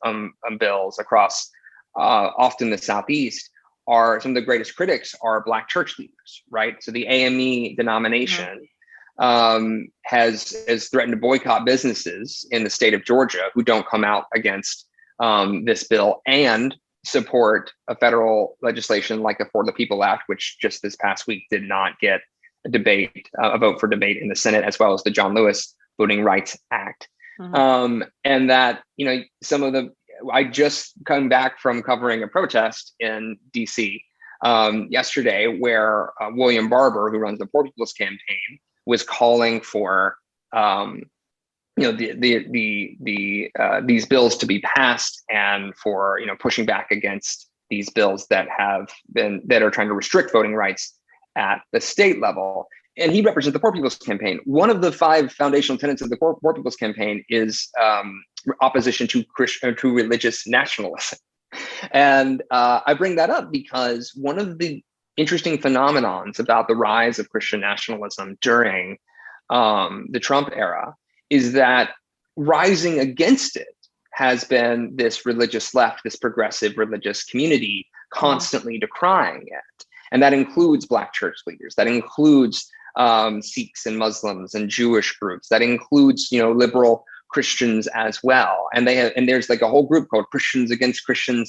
bills across often the Southeast, are some of the greatest critics are Black church leaders, right? So the AME denomination has threatened to boycott businesses in the state of Georgia who don't come out against this bill and support a federal legislation like the For the People Act, which just this past week did not get a vote for debate in the Senate, as well as the John Lewis Voting Rights Act. And that, I just come back from covering a protest in DC yesterday where William Barber, who runs the Poor People's Campaign, was calling for these bills to be passed, and for pushing back against these bills that are trying to restrict voting rights at the state level. And he represents the Poor People's Campaign. One of the 5 foundational tenets of the Poor People's Campaign is opposition to religious nationalism. And I bring that up because one of the interesting phenomenons about the rise of Christian nationalism during the Trump era is that rising against it has been this religious left, this progressive religious community constantly decrying it. And that includes Black church leaders, that includes Sikhs and Muslims and Jewish groups, that includes, liberal Christians as well. And there's like a whole group called Christians Against Christian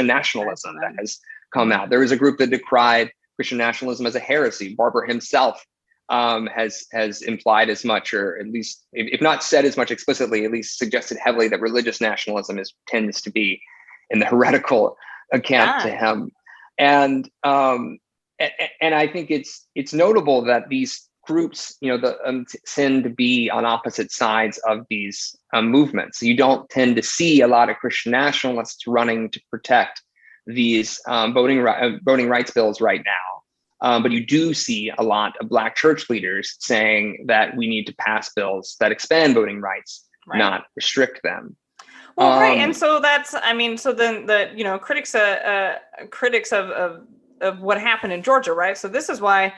Nationalism that has come out. There is a group that decried Christian nationalism as a heresy. Barber himself has implied as much, or at least, if not said as much explicitly, at least suggested heavily that religious nationalism tends to be in the heretical camp to him. And I think it's notable that these groups, tend to be on opposite sides of these movements. You don't tend to see a lot of Christian nationalists running to protect these voting rights bills right now. But you do see a lot of Black church leaders saying that we need to pass bills that expand voting rights, not restrict them. Well, right. And so that's, so then the, critics of what happened in Georgia, right? So this is why,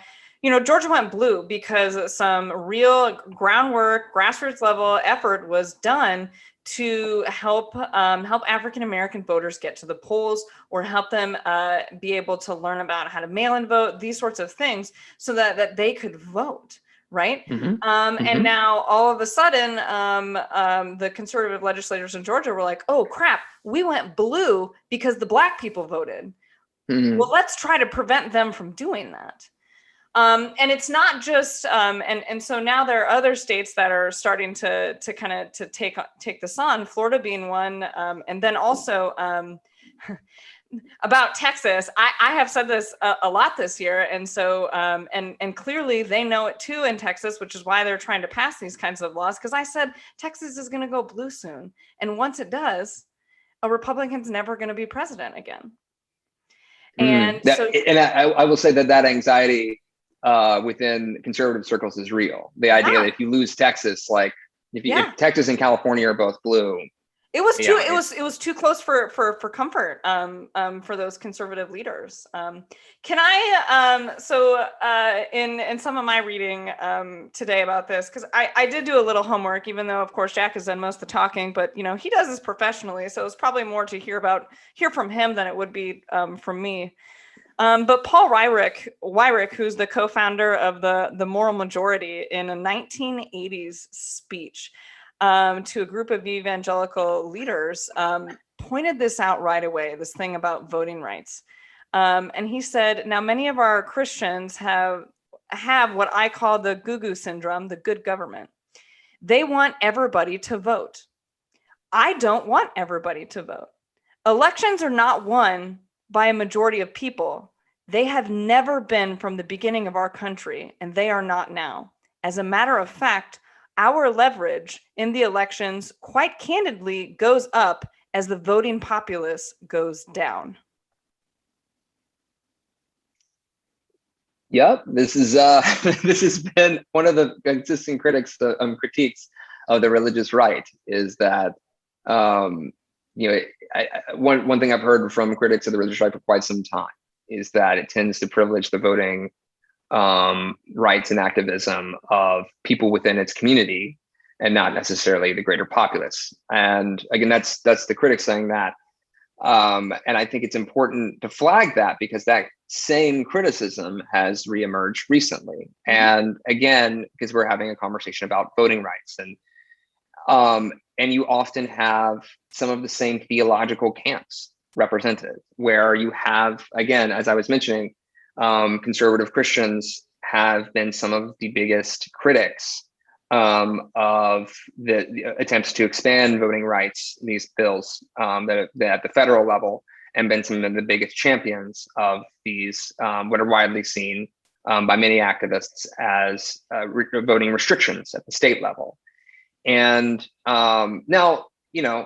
Georgia went blue, because some real groundwork, grassroots level effort was done to help African-American voters get to the polls, or help them be able to learn about how to mail-in vote, these sorts of things, so that they could vote, right? Mm-hmm. And now all of a sudden, the conservative legislators in Georgia were like, oh crap, we went blue because the Black people voted. Mm-hmm. Well, let's try to prevent them from doing that. And it's not just, and so now there are other states that are starting to kind of to take this on, Florida being one, and then also about Texas. I have said this a lot this year, and so and clearly they know it too in Texas, which is why they're trying to pass these kinds of laws. Because I said Texas is going to go blue soon, and once it does, a Republican's never going to be president again. And I will say that anxiety within conservative circles is real. The idea that if you lose Texas, like if Texas and California are both blue, it was too it was too close for comfort for those conservative leaders. Can I in some of my reading today about this, because I did do a little homework, even though of course Jack has done most of the talking, but he does this professionally, so it's probably more to hear from him than it would be from me. But Paul Weyrich, who's the co-founder of the Moral Majority, in a 1980s speech to a group of evangelical leaders, pointed this out right away, this thing about voting rights. And he said, now many of our Christians have what I call the Gugu syndrome, the good government. They want everybody to vote. I don't want everybody to vote. Elections are not won by a majority of people. They have never been from the beginning of our country, and they are not now. As a matter of fact, our leverage in the elections quite candidly goes up as the voting populace goes down. Yep, this has been one of the consistent critiques of the religious right, is that one thing I've heard from critics of the religious right for quite some time is that it tends to privilege the voting rights and activism of people within its community and not necessarily the greater populace. And again, that's the critics saying that. And I think it's important to flag that, because that same criticism has reemerged recently. And again, because we're having a conversation about voting rights, and you often have some of the same theological camps represented, where you have, again, as I was mentioning, conservative Christians have been some of the biggest critics of the attempts to expand voting rights, these bills that at the federal level, and been some of the biggest champions of these, what are widely seen by many activists as voting restrictions at the state level. And now,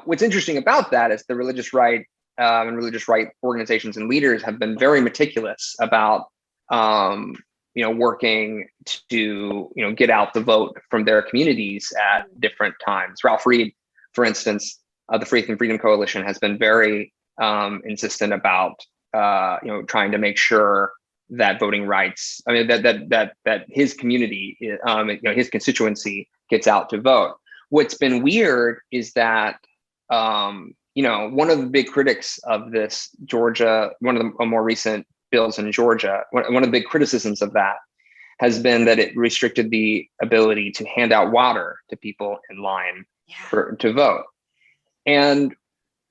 what's interesting about that is the religious right and religious right organizations and leaders have been very meticulous about working to get out the vote from their communities at different times. Ralph Reed, for instance, the Faith and Freedom Coalition, has been very insistent about trying to make sure that voting rights, that his community, his constituency gets out to vote. What's been weird is that one of the big critics of this Georgia, one of the more recent bills in Georgia, one of the big criticisms of that has been that it restricted the ability to hand out water to people in line to vote. And,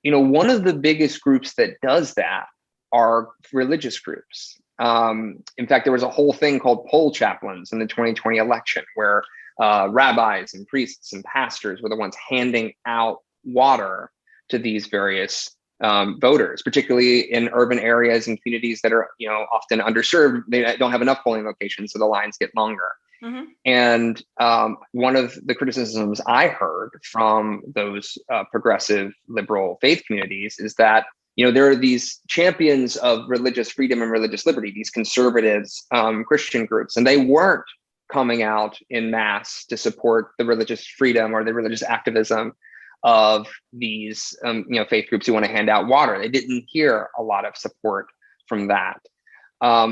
one of the biggest groups that does that are religious groups. In fact, there was a whole thing called poll chaplains in the 2020 election, where rabbis and priests and pastors were the ones handing out water to these various voters, particularly in urban areas and communities that are, often underserved. They don't have enough polling locations, so the lines get longer. Mm-hmm. And one of the criticisms I heard from those progressive liberal faith communities is that, there are these champions of religious freedom and religious liberty, these conservatives, Christian groups, and they weren't coming out in mass to support the religious freedom or the religious activism of these faith groups who want to hand out water. They didn't hear a lot of support from that.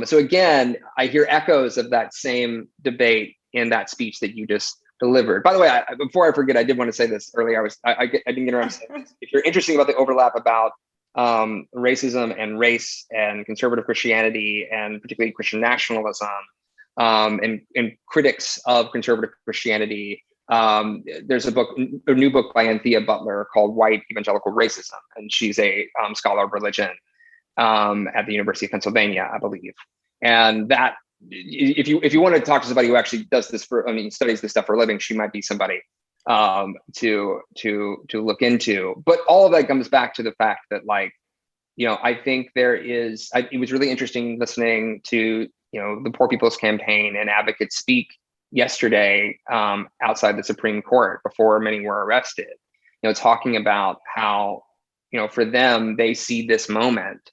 So again, I hear echoes of that same debate in that speech that you just delivered. By the way, before I forget, I did want to say this earlier. I didn't get around to saying this. If you're interested about the overlap about racism and race and conservative Christianity and particularly Christian nationalism, and critics of conservative Christianity. There's a new book by Anthea Butler called White Evangelical Racism, and she's a scholar of religion at the University of Pennsylvania, I believe. And that, if you want to talk to somebody who actually does this studies this stuff for a living, she might be somebody to look into. But all of that comes back to the fact that, like, I think it was really interesting listening to the Poor People's Campaign and advocates speak yesterday outside the Supreme Court before many were arrested, talking about how, for them, they see this moment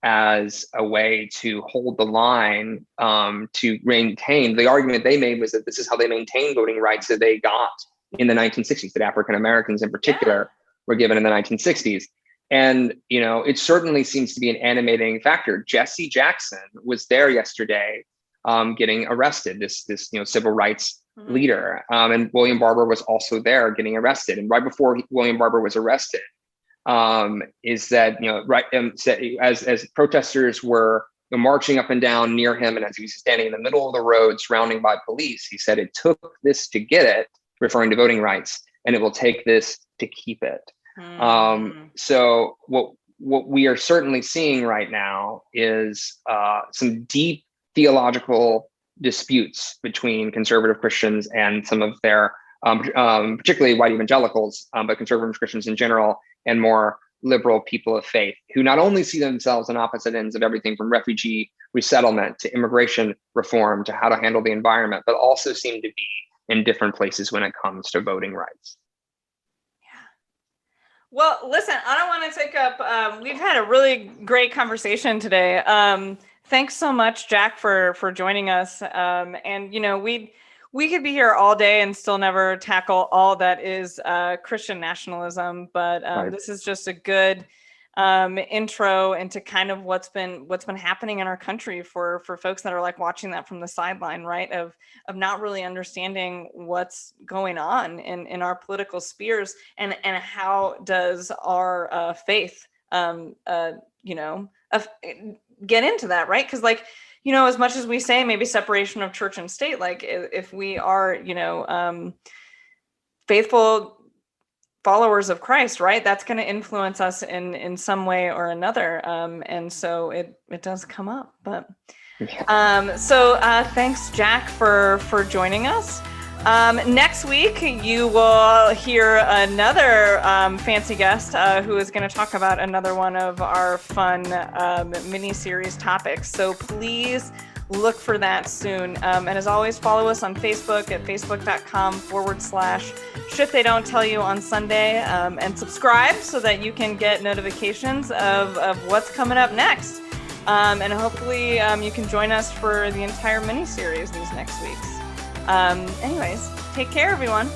as a way to hold the line, to maintain. The argument they made was that this is how they maintain voting rights that they got in the 1960s, that African Americans in particular were given in the 1960s. And, it certainly seems to be an animating factor. Jesse Jackson was there yesterday, getting arrested, this civil rights leader. And William Barber was also there getting arrested. And right before William Barber was arrested, as protesters were marching up and down near him, and as he was standing in the middle of the road surrounded by police, he said, "It took this to get it," referring to voting rights, "and it will take this to keep it." So what we are certainly seeing right now is some deep theological disputes between conservative Christians and some of their, particularly white evangelicals, but conservative Christians in general, and more liberal people of faith, who not only see themselves on opposite ends of everything from refugee resettlement to immigration reform to how to handle the environment, but also seem to be in different places when it comes to voting rights. Well, listen, I don't want to take up, we've had a really great conversation today. Thanks so much, Jack, for joining us. And, we could be here all day and still never tackle all that is Christian nationalism. But This is just a good intro into kind of what's been happening in our country for folks that are like watching that from the sideline, right? Of not really understanding what's going on in our political spheres, and how does our faith, get into that, right? Because, like, as much as we say maybe separation of church and state, like if we are, faithful followers of Christ, right, that's going to influence us in some way or another. And so it does come up. But thanks, Jack, for joining us. Next week, you will hear another fancy guest who is going to talk about another one of our fun mini-series topics. So please look for that soon. And as always, follow us on Facebook at facebook.com/shit they don't tell you on Sunday, and subscribe so that you can get notifications of what's coming up next. And hopefully you can join us for the entire mini-series these next weeks. Anyways, take care, everyone.